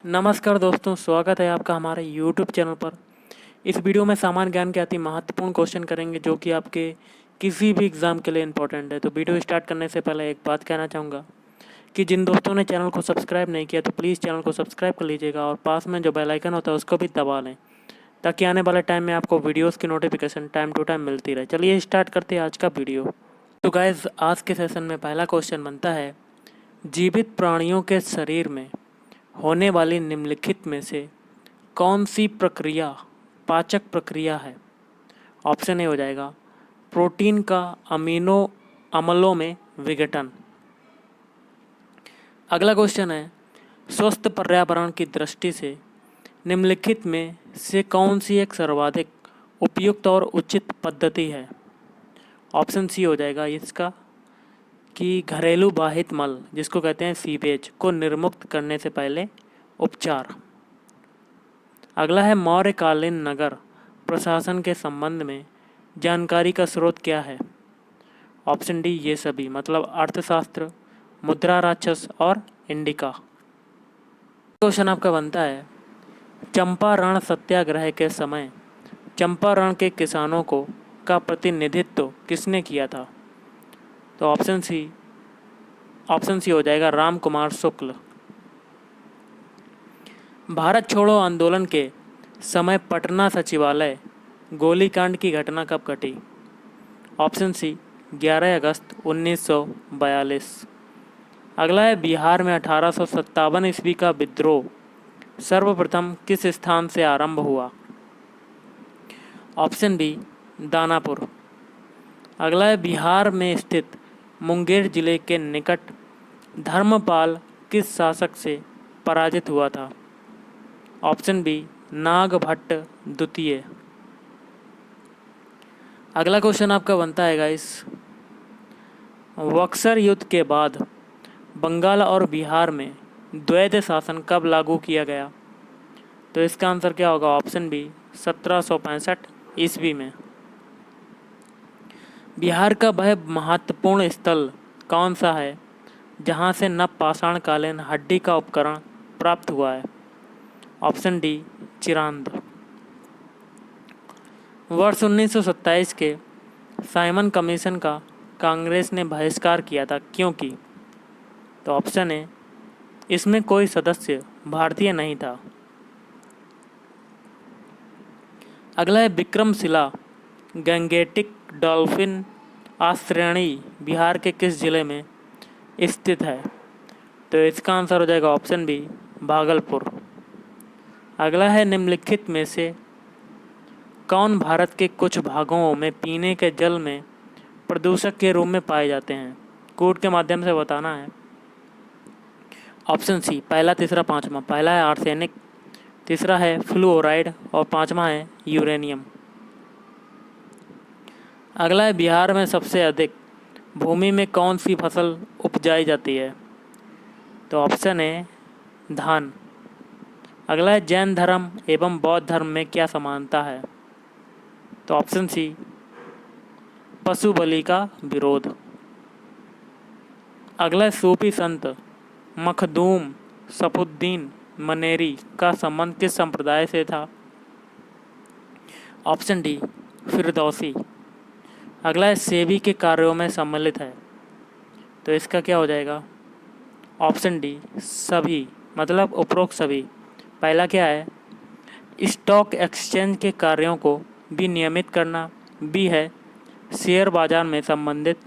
नमस्कार दोस्तों, स्वागत है आपका हमारे YouTube चैनल पर। इस वीडियो में सामान्य ज्ञान के अति महत्वपूर्ण क्वेश्चन करेंगे जो कि आपके किसी भी एग्ज़ाम के लिए इम्पोर्टेंट है। तो वीडियो स्टार्ट करने से पहले एक बात कहना चाहूँगा कि जिन दोस्तों ने चैनल को सब्सक्राइब नहीं किया तो प्लीज़ चैनल को सब्सक्राइब कर लीजिएगा और पास में जो बेल आइकन होता है उसको भी दबा लें ताकि आने वाले टाइम में आपको वीडियोज़ की नोटिफिकेशन टाइम टू टाइम मिलती रहे। चलिए स्टार्ट करते हैं आज का वीडियो। तो गाइज़, आज के सेशन में पहला क्वेश्चन बनता है, जीवित प्राणियों के शरीर में होने वाली निम्नलिखित में से कौन सी प्रक्रिया पाचक प्रक्रिया है। ऑप्शन ए हो जाएगा प्रोटीन का अमीनो अम्लों में विघटन। अगला क्वेश्चन है, स्वस्थ पर्यावरण की दृष्टि से निम्नलिखित में से कौन सी एक सर्वाधिक उपयुक्त और उचित पद्धति है। ऑप्शन सी हो जाएगा इसका कि घरेलू बाहित मल जिसको कहते हैं सीवेज को निर्मुक्त करने से पहले उपचार। अगला है, मौर्यकालीन नगर प्रशासन के संबंध में जानकारी का स्रोत क्या है। ऑप्शन डी ये सभी, मतलब अर्थशास्त्र, मुद्रा राक्षस और इंडिका। क्वेश्चन आपका बनता है, चंपारण सत्याग्रह के समय चंपारण के किसानों को का प्रतिनिधित्व किसने किया था। तो ऑप्शन सी हो जाएगा राम कुमार शुक्ल। भारत छोड़ो आंदोलन के समय पटना सचिवालय गोलीकांड की घटना कब घटी। ऑप्शन सी 11 अगस्त 1942। अगला है, बिहार में 1857 ईस्वी का विद्रोह सर्वप्रथम किस स्थान से आरंभ हुआ। Option B Danapur. अगला है, बिहार में स्थित मुंगेर जिले के निकट धर्मपाल किस शासक से पराजित हुआ था। ऑप्शन बी नागभट्ट द्वितीय। अगला क्वेश्चन आपका बनता है गाइस, बक्सर युद्ध के बाद बंगाल और बिहार में द्वैध शासन कब लागू किया गया। तो इसका आंसर क्या होगा। ऑप्शन बी 1765 ईस्वी में। बिहार का वह महत्वपूर्ण स्थल कौन सा है जहां से नवपाषाण कालीन हड्डी का उपकरण प्राप्त हुआ है। Option D Chirand. वर्ष 1927 के साइमन कमीशन का कांग्रेस ने बहिष्कार किया था क्योंकि। तो ऑप्शन है इसमें कोई सदस्य भारतीय नहीं था। अगला है, विक्रमशिला गैंगेटिक डॉल्फिन आश्रयणी बिहार के किस जिले में स्थित है। तो इसका आंसर हो जाएगा ऑप्शन बी भागलपुर। अगला है, निम्नलिखित में से कौन भारत के कुछ भागों में पीने के जल में प्रदूषक के रूप में पाए जाते हैं। कोड के माध्यम से बताना है। ऑप्शन सी पहला, तीसरा, पांचवा। पहला है आर्सेनिक, तीसरा है फ्लूओराइड और पांचवा है यूरेनियम। अगला है, बिहार में सबसे अधिक भूमि में कौन सी फसल उपजाई जाती है। तो ऑप्शन है धान। अगला है, जैन धर्म एवं बौद्ध धर्म में क्या समानता है। तो ऑप्शन सी पशु बलि का विरोध। अगला है, सूफी संत मखदूम सफुद्दीन मनेरी का संबंध किस संप्रदाय से था। Option D Firdausi. अगला है, सेवी के कार्यों में सम्मिलित है। तो इसका क्या हो जाएगा। ऑप्शन डी सभी, मतलब उपरोक्त सभी। पहला क्या है, स्टॉक एक्सचेंज के कार्यों को भी नियमित करना। बी है, शेयर बाजार में संबंधित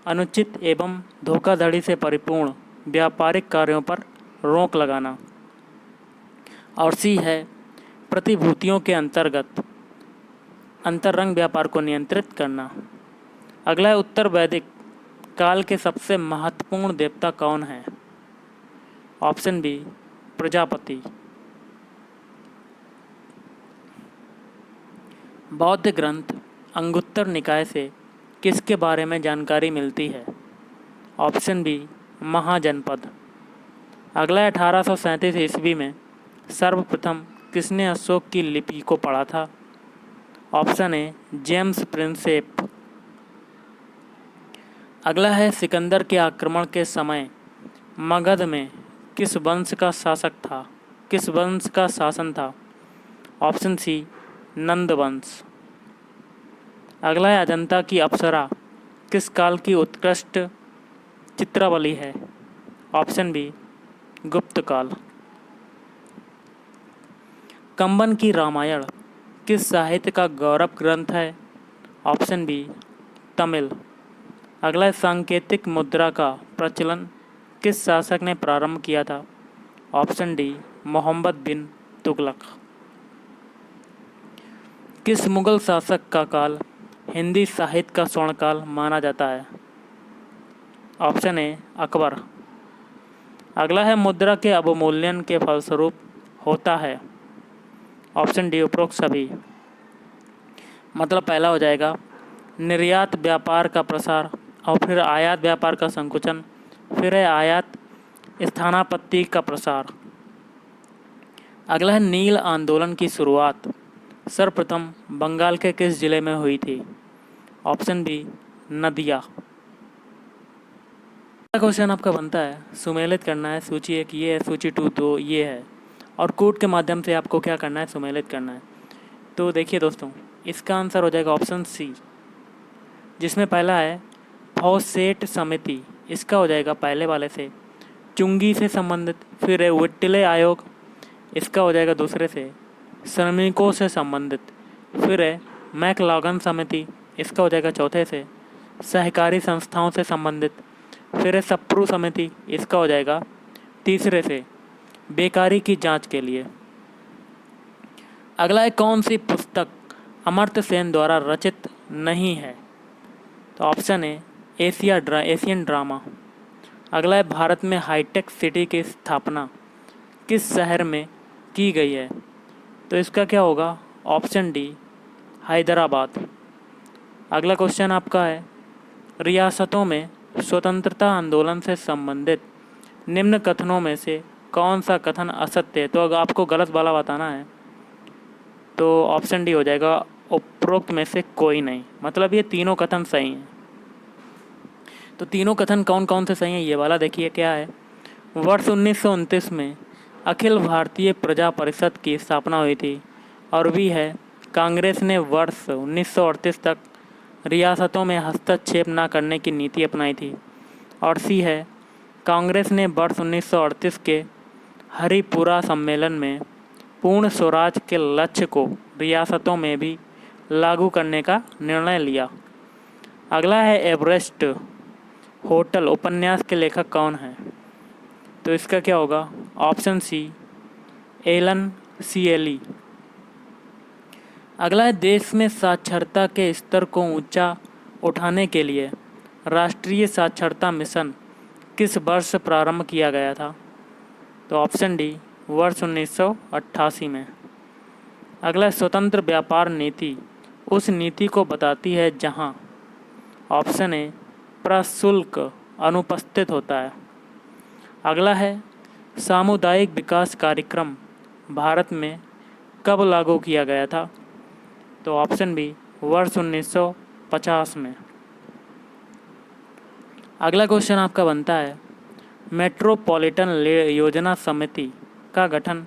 अनुचित एवं धोखाधड़ी से परिपूर्ण व्यापारिक कार्यों पर रोक लगाना। और सी है, प्रतिभूतियों के अंतर्गत अंतरंग व्यापार को नियंत्रित करना। अगला है, उत्तर वैदिक काल के सबसे महत्वपूर्ण देवता कौन है। Option B Prajapati. बौद्ध ग्रंथ अंगुत्तर निकाय से किसके बारे में जानकारी मिलती है। ऑप्शन बी महाजनपद। अगला है, 1837 ईस्वी में सर्वप्रथम किसने अशोक की लिपि को पढ़ा था। ऑप्शन है जेम्स प्रिंसेप। अगला है, सिकंदर के आक्रमण के समय मगध में किस वंश का शासक था, किस वंश का शासन था? ऑप्शन सी नंद वंश। अगला है अजंता की अप्सरा किस काल की उत्कृष्ट चित्रावली है? ऑप्शन बी गुप्त काल। कंबन की रामायण किस साहित्य का गौरव ग्रंथ है? Option B Tamil. अगला है सांकेतिक मुद्रा का प्रचलन किस शासक ने प्रारंभ किया था? ऑप्शन डी मोहम्मद बिन तुगलक। किस मुगल शासक का काल हिंदी साहित्य का स्वर्णकाल माना जाता है? Option A Akbar. अगला है मुद्रा के अवमूल्यन के फलस्वरूप होता है? ऑप्शन डी उपरोक्त सभी। मतलब पहला हो जाएगा निर्यात व्यापार का प्रसार, और फिर आयात व्यापार का संकुचन, फिर है आयात स्थानापत्ति का प्रसार। अगला है नील आंदोलन की शुरुआत सर्वप्रथम बंगाल के किस जिले में हुई थी? ऑप्शन बी नदिया। क्वेश्चन आपका बनता है सुमेलित करना है, सूची 1 ये है, सूची 2 2 ये है, और कोड के माध्यम से आपको क्या करना है? सुमेलित करना है। तो देखिए दोस्तों, इसका आंसर हो जाएगा ऑप्शन सी, जिसमें पहला है फॉसेट समिति, इसका हो जाएगा पहले वाले से चुंगी से संबंधित, फिर है विट्टिले आयोग, इसका हो जाएगा दूसरे से श्रमिकों से संबंधित, फिर है मैकलॉगन समिति, इसका हो जाएगा चौथे से सहकारी संस्थाओं से संबंधित, फिर है सप्रू समिति, इसका हो जाएगा तीसरे से बेकारी की जांच के लिए। अगला है कौन सी पुस्तक अमर्त्य सेन द्वारा रचित नहीं है? तो ऑप्शन है एशियन ड्रामा। अगला है भारत में हाईटेक सिटी की स्थापना किस शहर में की गई है? तो इसका क्या होगा? Option D Hyderabad. अगला क्वेश्चन आपका है रियासतों में स्वतंत्रता आंदोलन से संबंधित निम्न कथनों में से कौन सा कथन असत्य है? तो अगर आपको गलत वाला बताना है तो ऑप्शन डी हो जाएगा उपरोक्त में से कोई नहीं। मतलब ये तीनों कथन सही हैं। तो तीनों कथन कौन कौन से सही हैं ये वाला देखिए क्या है। वर्ष 1929 में अखिल भारतीय प्रजा परिषद की स्थापना हुई थी, और भी है कांग्रेस ने वर्ष 1938 तक रियासतों में हस्तक्षेप न करने की नीति अपनाई थी, और सी है कांग्रेस ने वर्ष 1938 के हरिपुरा सम्मेलन में पूर्ण स्वराज के लक्ष्य को रियासतों में भी लागू करने का निर्णय लिया। अगला है एवरेस्ट होटल उपन्यास के लेखक कौन है? तो इसका क्या होगा? Option C Allan Sealy. अगला है देश में साक्षरता के स्तर को ऊंचा उठाने के लिए राष्ट्रीय साक्षरता मिशन किस वर्ष प्रारंभ किया गया था? तो ऑप्शन डी वर्ष 1988 में। अगला स्वतंत्र व्यापार नीति उस नीति को बताती है जहां ऑप्शन ए प्रशुल्क अनुपस्थित होता है। अगला है सामुदायिक विकास कार्यक्रम भारत में कब लागू किया गया था? तो ऑप्शन बी वर्ष 1950 में। अगला क्वेश्चन आपका बनता है मेट्रोपॉलिटन योजना समिति का गठन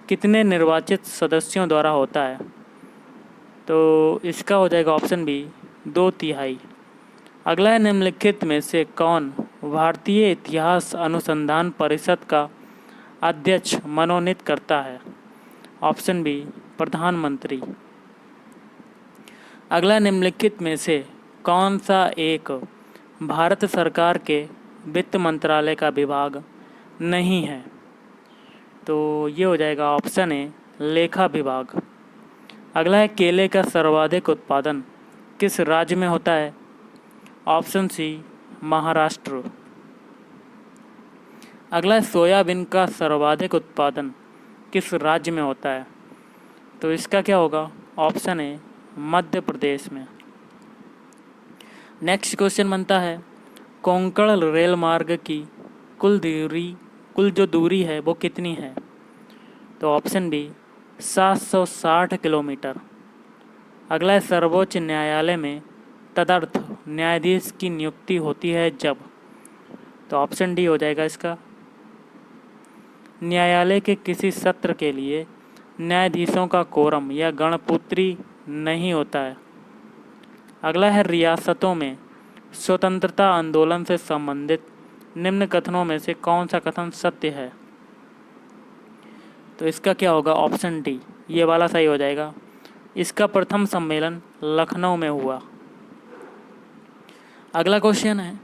कितने निर्वाचित सदस्यों द्वारा होता है? तो इसका हो जाएगा ऑप्शन बी 2/3। अगला है निम्नलिखित में से कौन भारतीय इतिहास अनुसंधान परिषद का अध्यक्ष मनोनीत करता है? ऑप्शन बी प्रधानमंत्री। अगला निम्नलिखित में से कौन सा एक भारत सरकार के वित्त मंत्रालय का विभाग नहीं है? तो ये हो जाएगा ऑप्शन ए लेखा विभाग। अगला है केले का सर्वाधिक उत्पादन किस राज्य में होता है? Option C Maharashtra. अगला है सोयाबीन का सर्वाधिक उत्पादन किस राज्य में होता है? तो इसका क्या होगा? ऑप्शन ए मध्य प्रदेश में। नेक्स्ट क्वेश्चन बनता है कोंकण रेल मार्ग की कुल जो दूरी है वो कितनी है? तो ऑप्शन बी 760 किलोमीटर। अगला है सर्वोच्च न्यायालय में तदर्थ न्यायाधीश की नियुक्ति होती है जब? तो ऑप्शन डी हो जाएगा इसका न्यायालय के किसी सत्र के लिए न्यायाधीशों का कोरम या गणपूत्री नहीं होता है। अगला है रियासतों में स्वतंत्रता आंदोलन से संबंधित निम्न कथनों में से कौन सा कथन सत्य है? तो इसका क्या होगा? ऑप्शन डी, ये वाला सही हो जाएगा। इसका प्रथम सम्मेलन लखनऊ में हुआ। अगला क्वेश्चन है,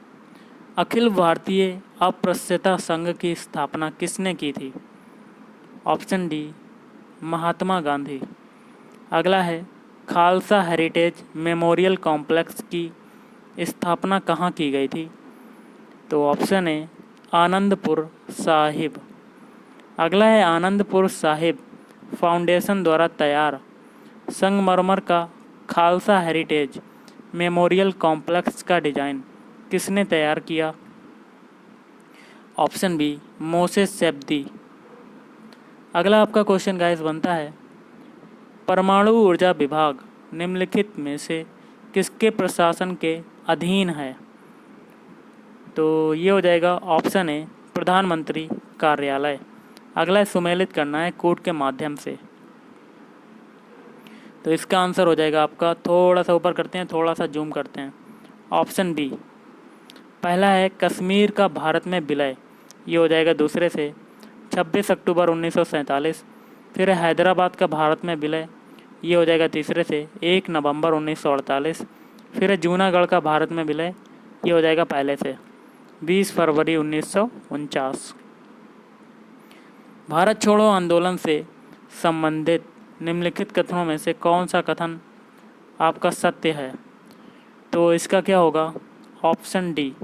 अखिल भारतीय अस्पृश्यता संघ की स्थापना किसने की थी? Option D, Mahatma Gandhi. अगला है, खालसा हेरिटेज मेमोरियल कॉम्प्लेक्स की स्थापना कहाँ की गई थी? तो ऑप्शन है आनंदपुर साहिब। अगला है, आनंदपुर साहिब फाउंडेशन द्वारा तैयार संगमरमर का खालसा हेरिटेज मेमोरियल कॉम्प्लेक्स का डिजाइन किसने तैयार किया? Option B, Moses Safdie. अगला आपका क्वेश्चन गाइस बनता है, परमाणु ऊर्जा विभाग निम्नलिखित में से किसके प्रशासन के अधीन है? तो ये हो जाएगा ऑप्शन ए, प्रधानमंत्री कार्यालय। अगला है, सुमेलित करना है कोड के माध्यम से। तो इसका आंसर हो जाएगा आपका, थोड़ा सा ऊपर करते हैं, थोड़ा सा जूम करते हैं, ऑप्शन बी। पहला है कश्मीर का भारत में विलय, ये हो जाएगा दूसरे से 26 अक्टूबर 1947। फिर है हैदराबाद का भारत में विलय, ये हो जाएगा तीसरे से 1 नवंबर 1948। फिर है जूनागढ़ का भारत में विलय, ये हो जाएगा पहले से 20 फरवरी 1949। भारत छोड़ो आंदोलन से संबंधित निम्नलिखित कथनों में से कौन सा कथन आपका सत्य है? तो इसका क्या होगा? ऑप्शन डी,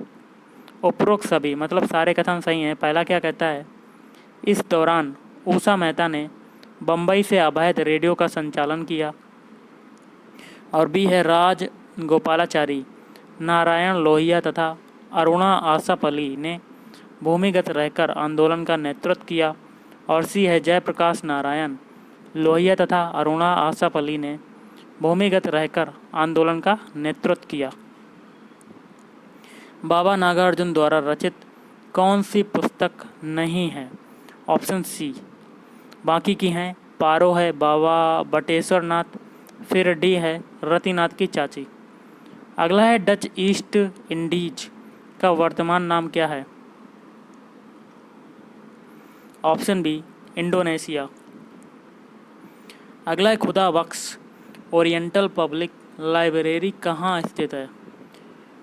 उपरोक्त सभी, मतलब सारे कथन सही हैं। पहला क्या कहता है, इस दौरान उषा मेहता ने बम्बई से अवैध रेडियो का संचालन किया। और बी है, राज गोपालाचारी, नारायण लोहिया तथा अरुणा आसफ अली ने भूमिगत रहकर आंदोलन का नेतृत्व किया। और सी है, जयप्रकाश नारायण लोहिया तथा अरुणा आसफ अली ने भूमिगत रहकर आंदोलन का नेतृत्व किया। बाबा नागार्जुन द्वारा रचित कौन सी पुस्तक नहीं है? ऑप्शन सी, बाकी की हैं। पारो है बाबा बटेश्वर नाथ, फिर डी है रतिनाथ की चाची। अगला है, डच ईस्ट इंडीज का वर्तमान नाम क्या है? Option B, Indonesia. अगला है, खुदा बख्श ओरिएंटल पब्लिक लाइब्रेरी कहाँ स्थित है?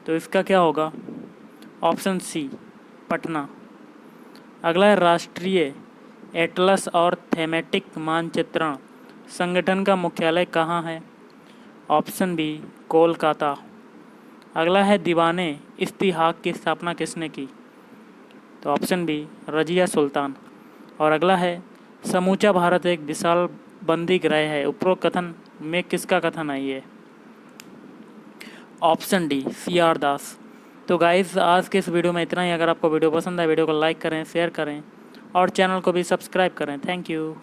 तो इसका क्या होगा? Option C, Patna. अगला है, राष्ट्रीय एटलस और थेमेटिक मानचित्रण संगठन का मुख्यालय कहाँ है? Option B, Kolkata. अगला है, दीवाने इस्तिहाक की स्थापना किसने की? तो ऑप्शन बी, रजिया सुल्तान। और अगला है, समूचा भारत एक विशाल बंदी गृह है, उपरोक्त कथन में किसका कथन है ये? ऑप्शन डी, CR दास। तो गाइस, आज के इस वीडियो में इतना ही। अगर आपको वीडियो पसंद आए, वीडियो को लाइक करें, शेयर करें और चैनल को भी सब्सक्राइब करें। Thank you.